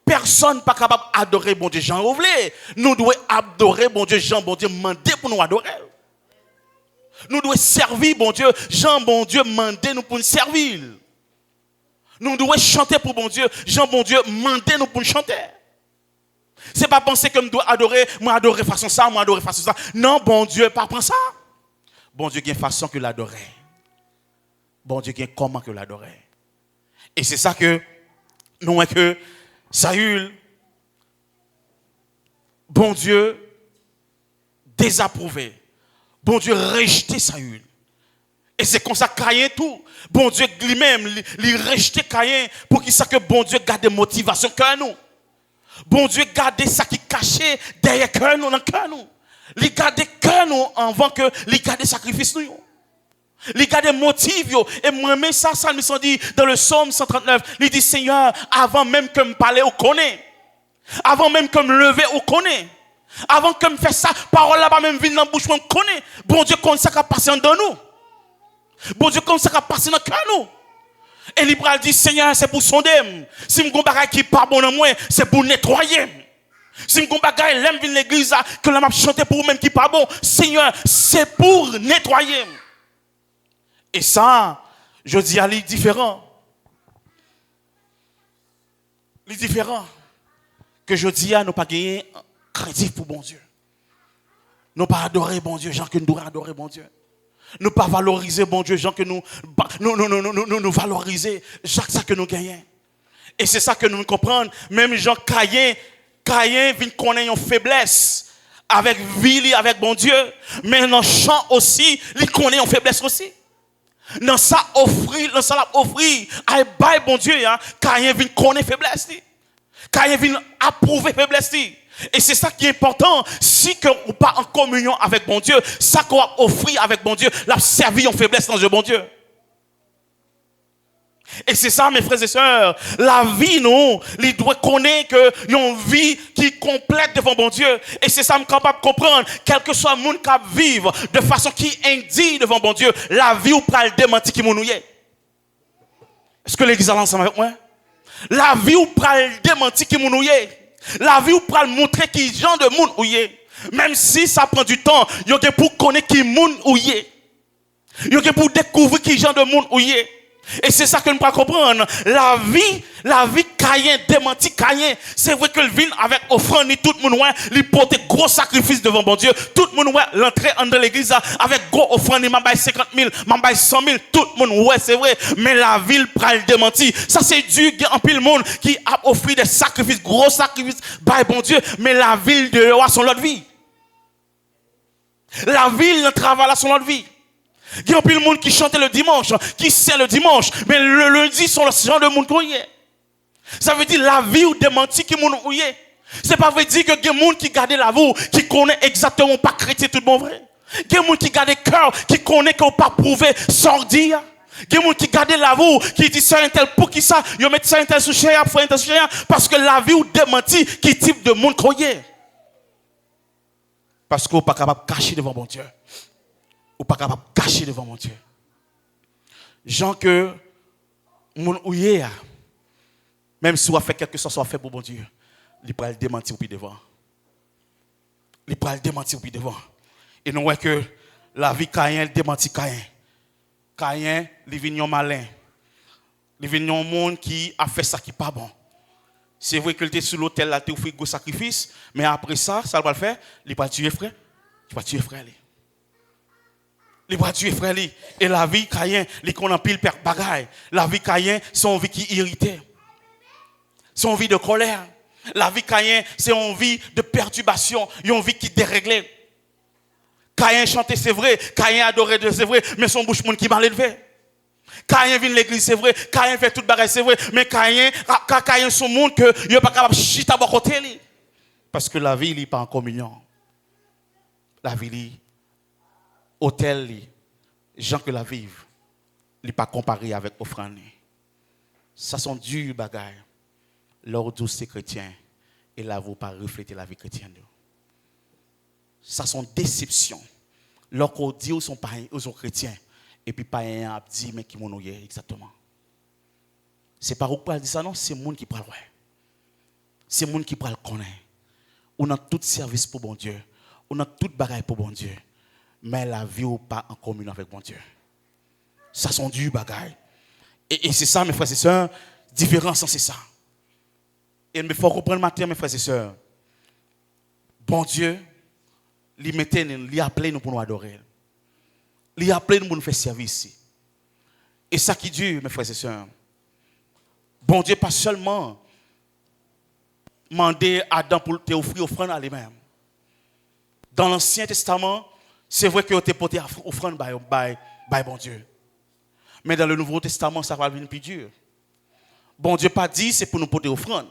Personne n'est pas capable d'adorer bon Dieu, Jean vous voulez. Nous devons adorer bon Dieu, Jean, bon Dieu, demander pour nous adorer. Nous devons servir bon Dieu, Jean, bon Dieu, demander nous pour nous servir. Nous devons chanter pour bon Dieu, Jean, bon Dieu, demander nous pour nous chanter. Ce n'est pas penser que nous devons adorer, moi adorer façon ça, moi adorer façon ça. Non, bon Dieu, pas prendre ça. Bon Dieu, il y a une façon que l'adorer. Bon Dieu, comment que l'adorer. Et c'est ça que nous voyons que Saül, bon Dieu, désapprouvé. Bon Dieu, rejeté Saül. Et c'est comme ça Caïn tout. Bon Dieu lui-même, il rejeté Caïn pour qu'il sache que bon Dieu garde motivation cœur nous. Bon Dieu garde ça qui caché derrière cœur nous, dans cœur nous. Il garde cœur nous avant que il garde sacrifice nous. Il garde motive yo. Et moi-même ça me sont dit dans le psaume 139, il dit Seigneur, avant même que me parler, on connaît. Avant même que me lever, on connaît. Avant que me faire ça, parole là-bas même venir dans la bouche, on connaît. Bon Dieu comme ça qui a passé dans nous. Bon Dieu comme ça qui a passé dans cœur nous. Et l'Ibral dit Seigneur, c'est pour sonder. Si me gon bagay qui pas bon dans moi, c'est pour nettoyer. Si me gon bagay l'aime venir l'église que la m'a chanter pour même qui pas bon, Seigneur, c'est pour nettoyer. Et ça, je dis à lui différent. Les différents que je dis à nous pas gagner crédit pour bon Dieu. Nous pas adorer bon Dieu, gens que nous devons adorer bon Dieu. Nous pas valoriser bon Dieu, gens que nous valoriser chaque ça que nous gagnons. Et c'est ça que nous comprenons. Même Jean Caïn vient connaître une faiblesse avec vie, avec bon Dieu. Mais dans le chant aussi, il connaît une faiblesse aussi. Dans ça offrir, à bail bon Dieu, Caïn vient connaître faiblesse. Caïn vient approuver faiblesse. Et c'est ça qui est important. Si que ou pas en communion avec bon Dieu, ça qu'on va offrir avec bon Dieu, la servir en faiblesse dans le bon Dieu. Et c'est ça, mes frères et sœurs, la vie, nous, il doit connaître que une vie qui est complète devant bon Dieu. Et c'est ça, je suis capable de comprendre, quel que soit le monde qui vivre de façon qui est indigne devant bon Dieu, la vie ou pas le démentir qui nous est. Est-ce que l'église est ensemble avec moi? La vie ou pas le démentir qui nous est. La vie ou pas le montrer qui genre de monde ou est. Même si ça prend du temps, il y a pour connaître qui monde ou est. Il y a pour découvrir qui genre de monde ou est. Et c'est ça que nous ne pouvons pas comprendre. La vie Caïn, démenti Caïn, c'est vrai que le vin avec offrande, tout le monde, il porte gros sacrifice devant bon Dieu. Tout le monde, l'entrée dans l'église avec gros offrande, il m'a 50 000, m'a 100 000, tout le monde, ouais, c'est vrai. Mais la ville pral démenti. Ça, c'est Dieu, en pile monde qui a offert des sacrifices, gros sacrifices, by bon Dieu. Mais la ville de roi, son l'autre vie. La ville, le travail, son l'autre vie. Il y a plus de monde qui chantait le dimanche, qui sait le dimanche, mais le lundi sont le genre de monde qui est. Ça veut dire la vie ou démenti qui monde ou est. C'est pas vrai dire que il y a des gens qui gardent la vie, qui connaissent exactement pas chrétien tout bon vrai. Il y a des gens qui gardent le cœur, qui connaissent qu'on pas prouver sans dire. Il y a des gens qui gardent la vie, qui disent ça un tel pour qui ça, ils mettent ça un tel sous cher, parce que la vie ou démenti qui type de monde qu'on est. Parce qu'on n'est pas capable de cacher devant mon Dieu. Ou pas capable de cacher devant mon Dieu. Gens que mon ouïe, même si on a fait quelque chose, soit fait pour mon Dieu, il peut le démentir au pied devant. Il peut le démentir au pied devant. Et nous voyons que la vie Caïn, elle démentit Caïn. Caïn, il vient un malin. Il vient un monde qui a fait ça qui n'est pas bon. C'est vrai qu'il était sur l'autel, là, il a fait un sacrifice, mais après ça, ça va le faire, il va tuer frère. Il va tuer frère. Il va tuer frère. Et la vie Caïn, il connaît pile père bagaille. La vie Caïn, c'est une vie qui irrite. C'est une vie de colère. La vie Caïn, c'est une vie de perturbation, une vie qui déréglée. Caïn chantait, c'est vrai. Caïn adorait, c'est vrai. Mais son bouche monde qui m'a élevé. Caïn vient de l'église, c'est vrai. Caïn fait toute bagaille, c'est vrai. Mais Caïn son monde que il n'est pas capable de chiter à côté. Parce que la vie, il n'est pas en communion. La vie, il hôtel, gens que la vivent, il n'est pas comparé avec offrande. Ça sont durs bagailles. Lors d'où c'est chrétien, et là, vous pas refléter la vie chrétienne. Ça sont déceptions. Lorsqu'on dit aux sont païens, aux sont chrétiens, et puis païens a dit mais qui m'ont exactement. C'est pas où parle de ça non, c'est monde qui parle ouais. C'est monde qui parle connaît. On a tout service pour bon Dieu, on a toute bagaille pour bon Dieu, mais la vie ou pas en communion avec bon Dieu. Ça sont du bagaille. Et c'est ça mes frères et sœurs, différence c'est ça. Et il faut comprendre matin mes frères et sœurs. Bon Dieu, il appelé nous pour nous adorer. Il appelé nous pour nous faire service. Et ça qui dure, mes frères et sœurs. Bon Dieu, pas seulement demander à Adam pour te offrir offrande à lui-même. Dans l'Ancien Testament, c'est vrai que tu porté offrande by bon Dieu. Mais dans le Nouveau Testament, ça va venir plus dur. Bon Dieu pas dit c'est pour nous porter offrande,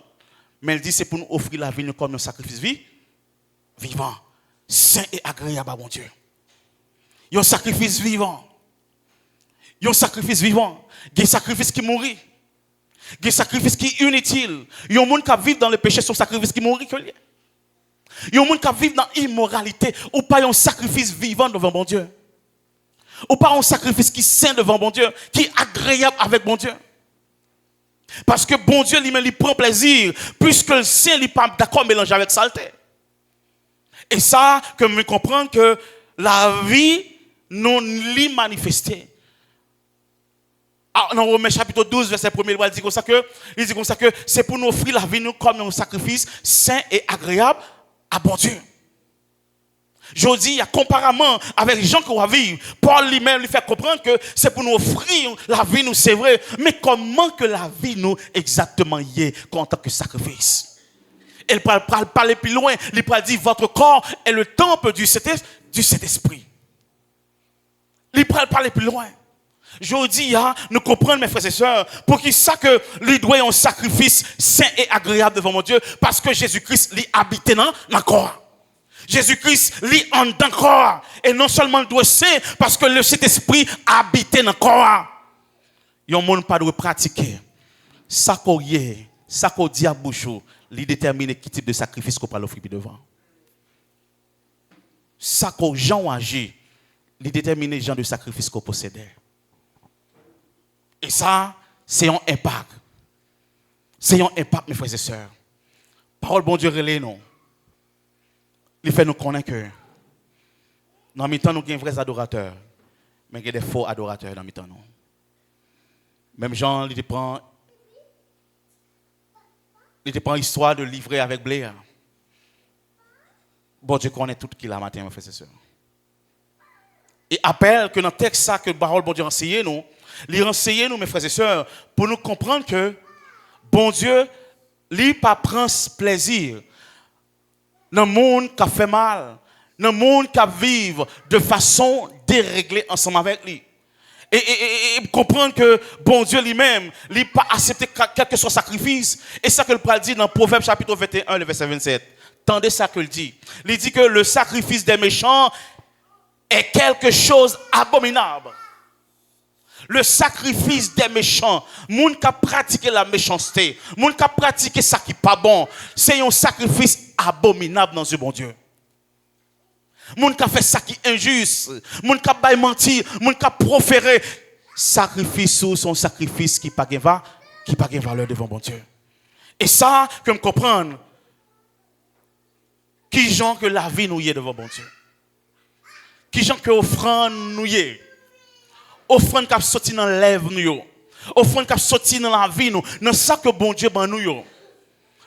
mais il dit c'est pour nous offrir la vie comme un sacrifice vivant, saint et agréable à bon Dieu. Il y a un sacrifice vivant. Il y a un sacrifice vivant. Il y a un sacrifice qui mourit. Il y a un sacrifice qui est inutile. Il y a un monde qui vit dans le péché, son sacrifice qui mourit. Il y a un monde qui vit dans l'immoralité, ou pas un sacrifice vivant devant bon Dieu. Ou pas un sacrifice qui est saint devant bon Dieu, qui est agréable avec bon Dieu. Parce que bon Dieu lui-même, il prend plaisir, puisque le saint n'est pas d'accord mélanger avec saleté. Et ça, que me comprendre que la vie non l'y manifestée. Dans Romains chapitre 12, verset 1, il dit comme ça que c'est pour nous offrir la vie nous comme un sacrifice saint et agréable à bon Dieu. Je dis, comparément avec les gens qui vont vivre, Paul lui-même lui fait comprendre que c'est pour nous offrir la vie nous, c'est vrai, mais comment que la vie nous exactement y est en tant que sacrifice. Elle parle plus loin, il parle dire votre corps est le temple du Saint-Esprit. Il parle plus loin. Je dis, nous comprenons mes frères et sœurs, pour qu'il sache que lui doit un sacrifice saint et agréable devant mon Dieu, parce que Jésus-Christ lui habite dans le corps. Jésus-Christ lui en dans le corps. Et non seulement le doit saint, parce que le Saint-Esprit habite dans le corps. Il y a un monde pas doit pratiquer. Ça qu'on y est, ça qu'on dit à bouche, il détermine quel type de sacrifice qu'on peut l'offrir devant. Ça qu'on gens agit, il détermine le genre de sacrifice qu'on possède. Et ça, c'est un impact. C'est un impact, mes frères et sœurs. Parole bon Dieu relais non. Il fait nous connaître que dans le temps nous avons des vrais adorateurs, mais il y a des faux adorateurs dans le temps. Même Jean, il prend l'histoire de livrer avec blé. Bon Dieu connaît tout qui l'a matin, mes frères et sœurs. Et appelle que dans le texte ça que parole bon Dieu enseigne nous, il enseigne nous, mes frères et sœurs, pour nous comprendre que bon Dieu, lui pas prend plaisir dans le monde qui a fait mal, Dans le monde qui vivent de façon déréglée ensemble avec lui. Et comprendre que bon Dieu lui-même, il n'a pas accepté quel que soit sacrifice. Et ça que le Paul dit dans Proverbe chapitre 21, le verset 27. Tendez ça que il dit. Il dit que le sacrifice des méchants est quelque chose d'abominable. Le sacrifice des méchants, moun qui a pratiqué la méchanceté, moun qui a pratiqué ça qui n'est pas bon, c'est un sacrifice abominable dans ce bon Dieu. Moun qui a fait ça qui est injuste, moun qui a menti, moun qui a proféré, sacrifice ou son sacrifice qui n'a pas de valeur devant bon Dieu. Et ça, que me comprendre, qui gens que la vie nous y est devant bon Dieu. Qui gens que offrande nous y est. Offrande qui a sorti dans lèvres nous. Offrande qui a sorti dans la vie nous. Dans ça que bon Dieu ban nous.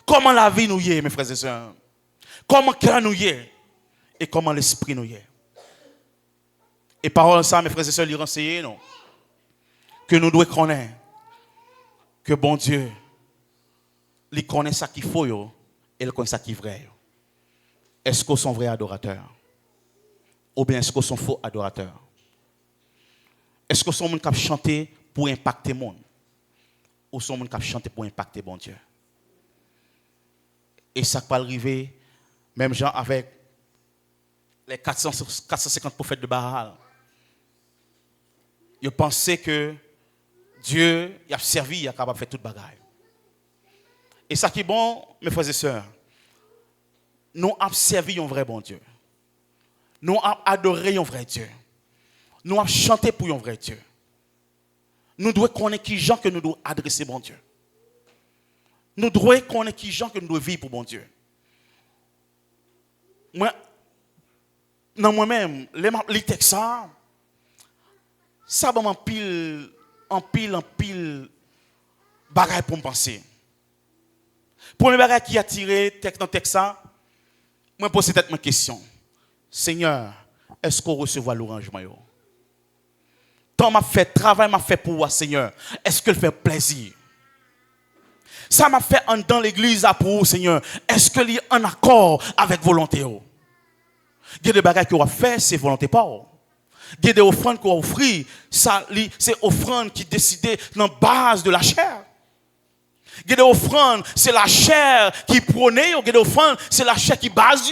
Comment la vie nous y est, mes frères et sœurs. Comment le cœur nous y est. Et comment l'esprit nous y est. Et parole ça, mes frères et sœurs, lui renseigner nous. Que nous devons connaître. Que bon Dieu, il connaît ça qu'il faut et il connaît ça qui est vrai. Est-ce qu'on sont vrais adorateurs? Ou bien est-ce qu'on sont faux adorateurs? Est-ce qu'on sont gens qui chantent pour impacter le monde? Ou sont gens qui chantent pour impacter bon Dieu? Et ça peut arriver, même gens avec les 450 prophètes de Baal. Ils pensaient que Dieu il a servi, il est capable de faire toute bagaille. Et ça qui est bon, mes frères et sœurs, nous avons servi un vrai bon Dieu. Nous avons adoré un vrai Dieu. Nous avons chanté pour un vrai Dieu. Nous devons connaître qui gens que nous devons adresser bon Dieu. Nous devons connaître qui gens que nous devons vivre pour bon Dieu. Moi, dans moi-même, les textes, ça va en pile bagaille pour me penser. Premier bagaille qui a tiré texte dans texte ça, moi pose cette ma question. Seigneur, est-ce qu'on recevra l'orangement yo? Tant m'a fait travail m'a fait pour moi, Seigneur. Est-ce que le fait plaisir? Ça m'a fait en dans l'église pour vous, Seigneur. Est-ce que il est en accord avec volonté yo? Il y a des bagages qu'on va faire, c'est volonté pas. Il y a des offrandes qu'on va offrir, c'est offrandes qui décident dans la base de la chair. Il y a des offrandes, c'est la chair qui prône, il y a des offrandes, c'est la chair qui base.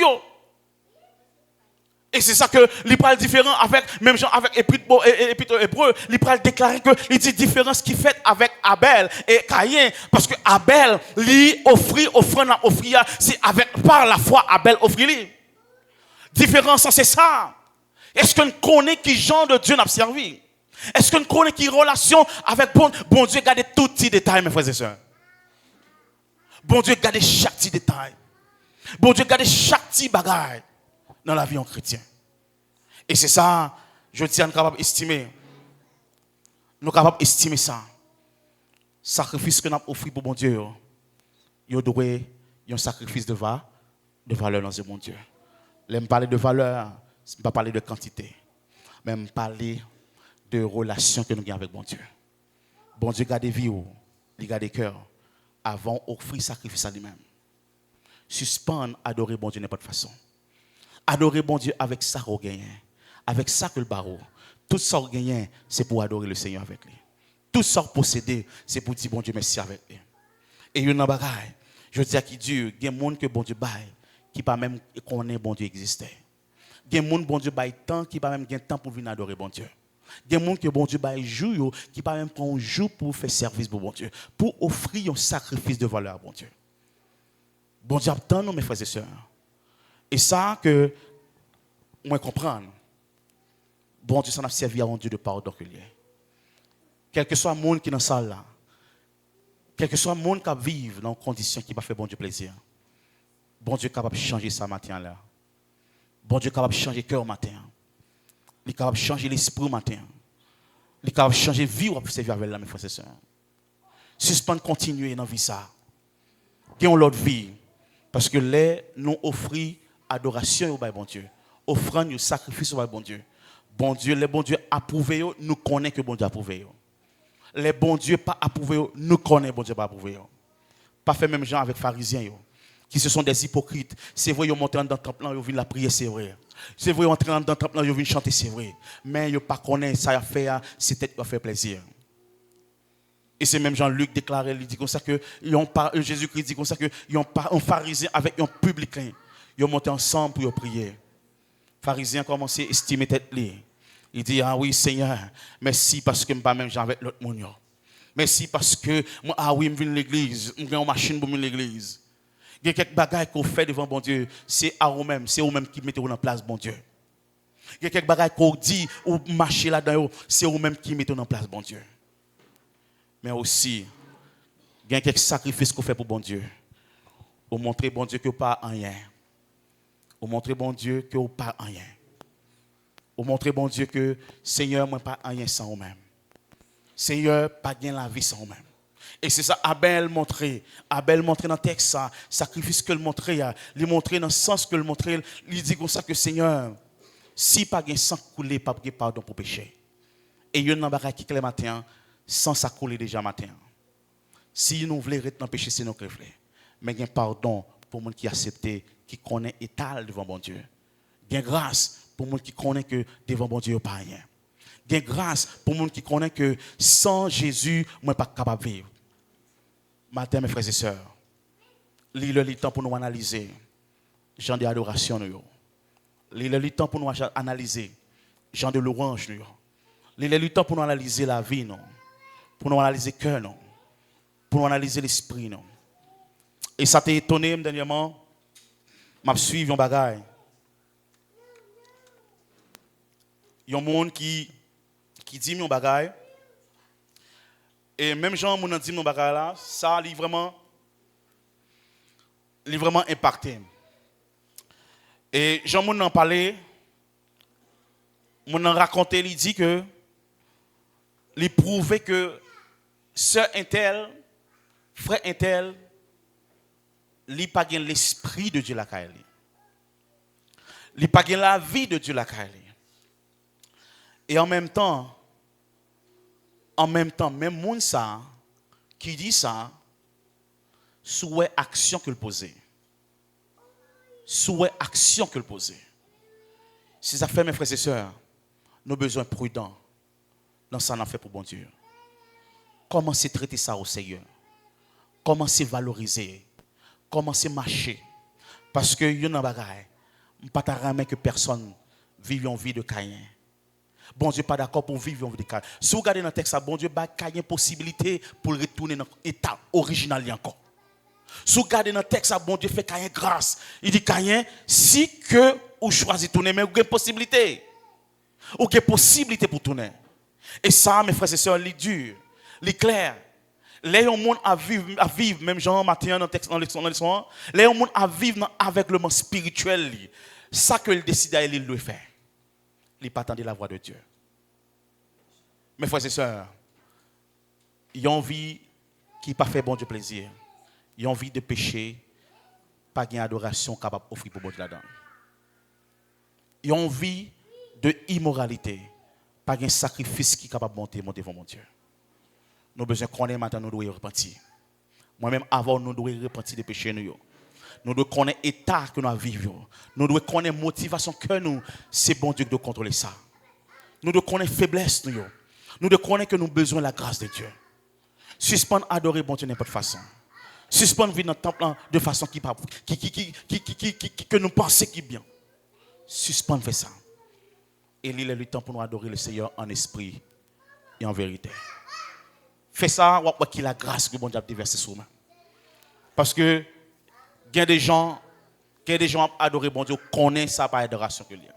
Et c'est ça que il parle différent avec, même genre avec Épître hébreu, il parle déclarer que il dit différence qui fait avec Abel et Caïn, parce que Abel, lui, offrande à offrir, c'est avec, par la foi, Abel offrit lui. Différence, c'est ça. Est-ce qu'on connaît qui genre de Dieu n'a servi? Est-ce qu'on connaît qui relation avec bon Dieu garde tout petit détail, mes frères et sœurs? Bon Dieu garde chaque petit détail. Bon Dieu garde chaque petit bagaille dans la vie en chrétien. Et c'est ça, je dis, nous sommes capables d'estimer. Nous sommes capables d'estimer ça. Sacrifice que nous avons offert pour bon Dieu, il doit y a un sacrifice de valeur dans ce bon Dieu. L'aime parler de valeur, ce n'est pas parler de quantité, même parler de relation que nous avons avec bon Dieu. Bon Dieu garde vie, il garde cœur, avant d'offrir sacrifice à lui-même. Suspendre, adorer bon Dieu de n'importe façon. Adorer bon Dieu avec ça qu'on gagne, avec ça que le barreau. Tout ça qu'on gagne, c'est pour adorer le Seigneur avec lui. Tout ça qu'on possède, c'est pour dire bon Dieu merci avec lui. Et il y a une bagaille, je dis à qui Dieu, il y a des gens que bon Dieu baille, qui pas même connaît bon Dieu existait. Il y a des gens bon Dieu baille temps, qui pas même gain temps pour venir adorer bon Dieu. Il y a des gens que bon Dieu baille jour, qui pas même prend un jour pour faire service pour bon Dieu, pour offrir un sacrifice de valeur à bon Dieu. Bon Dieu attend nous, mes frères et sœurs. Et ça que moi comprendre. Bon Dieu s'en a servi à un Dieu de pardon que lui. Quel que soit le monde qui est dans la salle là, quel que soit le monde qui vit dans des conditions qui va faire bon Dieu plaisir. Bon Dieu est capable de changer ça matin là. Bon Dieu est capable de changer le cœur matin. Il est capable de changer l'esprit matin. Il est capable de changer la vie ou servir avec là, mes frères et sœurs. Suspendre continuer dans la vie ça. Gagnons l'autre vie. Parce que les nous offrons adoration au bon Dieu. Offrande au sacrifice au bon Dieu. Bon Dieu, les bons dieux approuvés, nous connaissons que bon Dieu approuvé. Les bons dieux pas approuvés, nous connaissons bon Dieu pas approuvé. Pas fait même gens avec pharisiens qui ce sont des hypocrites. C'est vrai ils montent dans le temple, ils viennent la prière, c'est vrai. C'est vrai, entrer dans le temple, ils viennent chanter, c'est vrai. Mais ils ne connaissent pas ça à faire, c'est peut-être pour faire plaisir. Et c'est même Jean-Luc déclaré, il dit comme ça que Jésus-Christ dit comme ça que un pharisien avec un publicain, ils ont monté ensemble pour prier. Le pharisien a commencé à estimer tête li. Il dit ah oui Seigneur, merci parce que je ne suis pas même avec l'autre monde. Merci parce que moi ah oui, je viens de l'église, je viens en machine pour venir l'église. Il y a quelques bagages qu'on fait devant bon Dieu, c'est à vous-même, c'est vous-même qui mettez en place bon Dieu. Il y a quelques bagages qu'on dit ou marcher là-dedans, c'est vous-même qui mettez en place bon Dieu. Mais aussi, il y a quelques sacrifices qu'on fait pour bon Dieu. Pour montrer bon Dieu que vous pas rien. Pour montrer bon Dieu que vous pas rien. Pour montrer bon Dieu que Seigneur, moi pas rien sans vous-même. Seigneur, pas gain la vie sans vous-même. Et c'est ça Abel montré. Abel montré dans le texte ça, sacrifice que le montré, il montré dans le sens que le montré, il dit comme ça que Seigneur, si pas gain sang couler, pas gain pardon pour péché. Et il y a un bagage qui le matin, sans ça couler déjà matin. Si nous voulons rester dans le péché, c'est nous qui voulons. Mais il y a pardon pour les gens qui acceptent, qui connaissent étal devant bon Dieu. Il y a grâce pour les gens qui connaissent que devant bon Dieu, il n'y a pas rien. Il y a grâce pour les gens qui connaissent que sans Jésus, moi, je ne suis pas capable de vivre. Matin, mes frères et sœurs, lisez le temps pour nous analyser. Genre d'adoration, nous. Lisez le temps pour nous analyser. Genre de louange, nous. Lisez le temps pour nous analyser la vie, non. Pour nous analyser le cœur, non. Pour nous analyser l'esprit, non. Et ça t'a étonné, dernièrement, m'a suivi un bagage. Il y a un monde qui dit un bagage. Et même gens qui dit un bagage là, ça est vraiment impacté. Et Jean moun en parlait, moun en raconté, il dit que il prouvait que sœur intel, frère intel, il pas gain l'esprit de Dieu la caille. Il pas gain la vie de Dieu la caille. Et en même temps, même moun ça qui dit ça, souhait action que le poser. Souhait action que le poser. Si ça fait mes frères et sœurs, nous avons besoin prudents dans ça qu'on fait pour bon Dieu. Commencez à traiter ça au Seigneur. Commencez à valoriser. Commencez à marcher. Parce que il y a un bagage. Je ne peux pas que personne vive une vie de Caïn. Bon Dieu pas d'accord pour vivre une vie de Caïn. Si vous regardez dans le texte, bon Dieu a Caïn possibilité pour retourner dans l'état original encore. Si vous regardez dans le texte, bon Dieu fait Caïn grâce. Il dit Caïn, si que vous choisissez de tourner, mais vous avez une possibilité. Vous avez une possibilité pour tourner. Et ça, mes frères et sœurs, c'est dur, c'est clair. Les gens à vivre, même Jean matin dans le texte, dans le leçon, les gens à vivre avec le monde spirituel. Ça que il décide à il le faire. Il pas attendre la voix de Dieu. Mes frères et sœurs, ils ont envie qui pas fait bon Dieu plaisir. Ils ont envie de pécher, pas gain adoration capable d'offrir pour bon Dieu là-dedans. Ils ont envie de immoralité, pas gain sacrifice qui est capable de monter devant mon Dieu. Nous avons besoin qu'on ait maintenant, nous devons repentir. Moi-même, avant, nous devons repentir des péchés. Nous devons connaître l'état que nous vivons. Nous devons connaître la motivation que nous, c'est bon Dieu de contrôler ça. Nous devons connaître la faiblesse. Nous devons connaître que nous avons besoin de la grâce de Dieu. Suspendre, adorer bon Dieu de n'importe façon. Suspendre, vivre dans le temple de façon que nous pensons qui est bien. Suspendre, faire ça. Et il est le temps pour nous adorer le Seigneur en esprit et en vérité. Fais ça, ou qu'il la grâce que bon Dieu a déversée sur moi. Parce que il y a des gens qui adorent bon Dieu, connaissent ça par adoration que lui.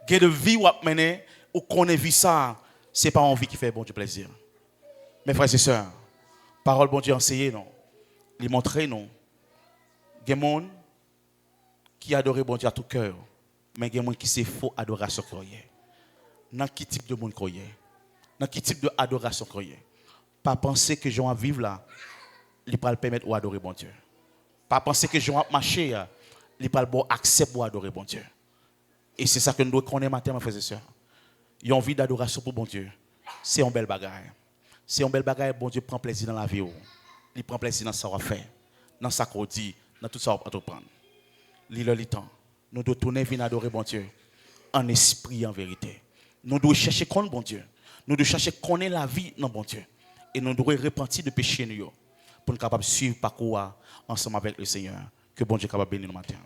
Il y a des vies où mener ou connaît vie ça, c'est pas envie qui fait bon Dieu plaisir. Mes frères et sœurs, parole bon Dieu enseignée non, les montrer non. Il y a des gens qui adorent bon Dieu à tout cœur, mais il y a des gens qui c'est faux adoration croyait. Dans quel type de monde croyait? Dans quel type de adoration croyait? Pas penser que Jean vivre là, il va le permettre d'adorer bon Dieu. Pas penser que Jean marcher, il va le accepter pour adorer bon Dieu. Et c'est ça que nous devons connaître matin, mes frères et sœurs. Il y a envie d'adoration pour bon Dieu. C'est un bel bagage. C'est un bel bagage, bon Dieu prend plaisir dans la vie. Il prend plaisir dans ce qu'on fait, dans ce qu'on dit, dans tout ça qu'on va entreprendre. Il est le temps. Nous devons tourner, venir adorer bon Dieu. en esprit en vérité. Nous devons chercher connaître bon Dieu. Nous devons chercher connaître la vie dans bon Dieu. Et nous devons repentir de péché nous pour nous capables de suivre le parcours ensemble avec le Seigneur. Que bon Dieu soit capable de bénir nous matin.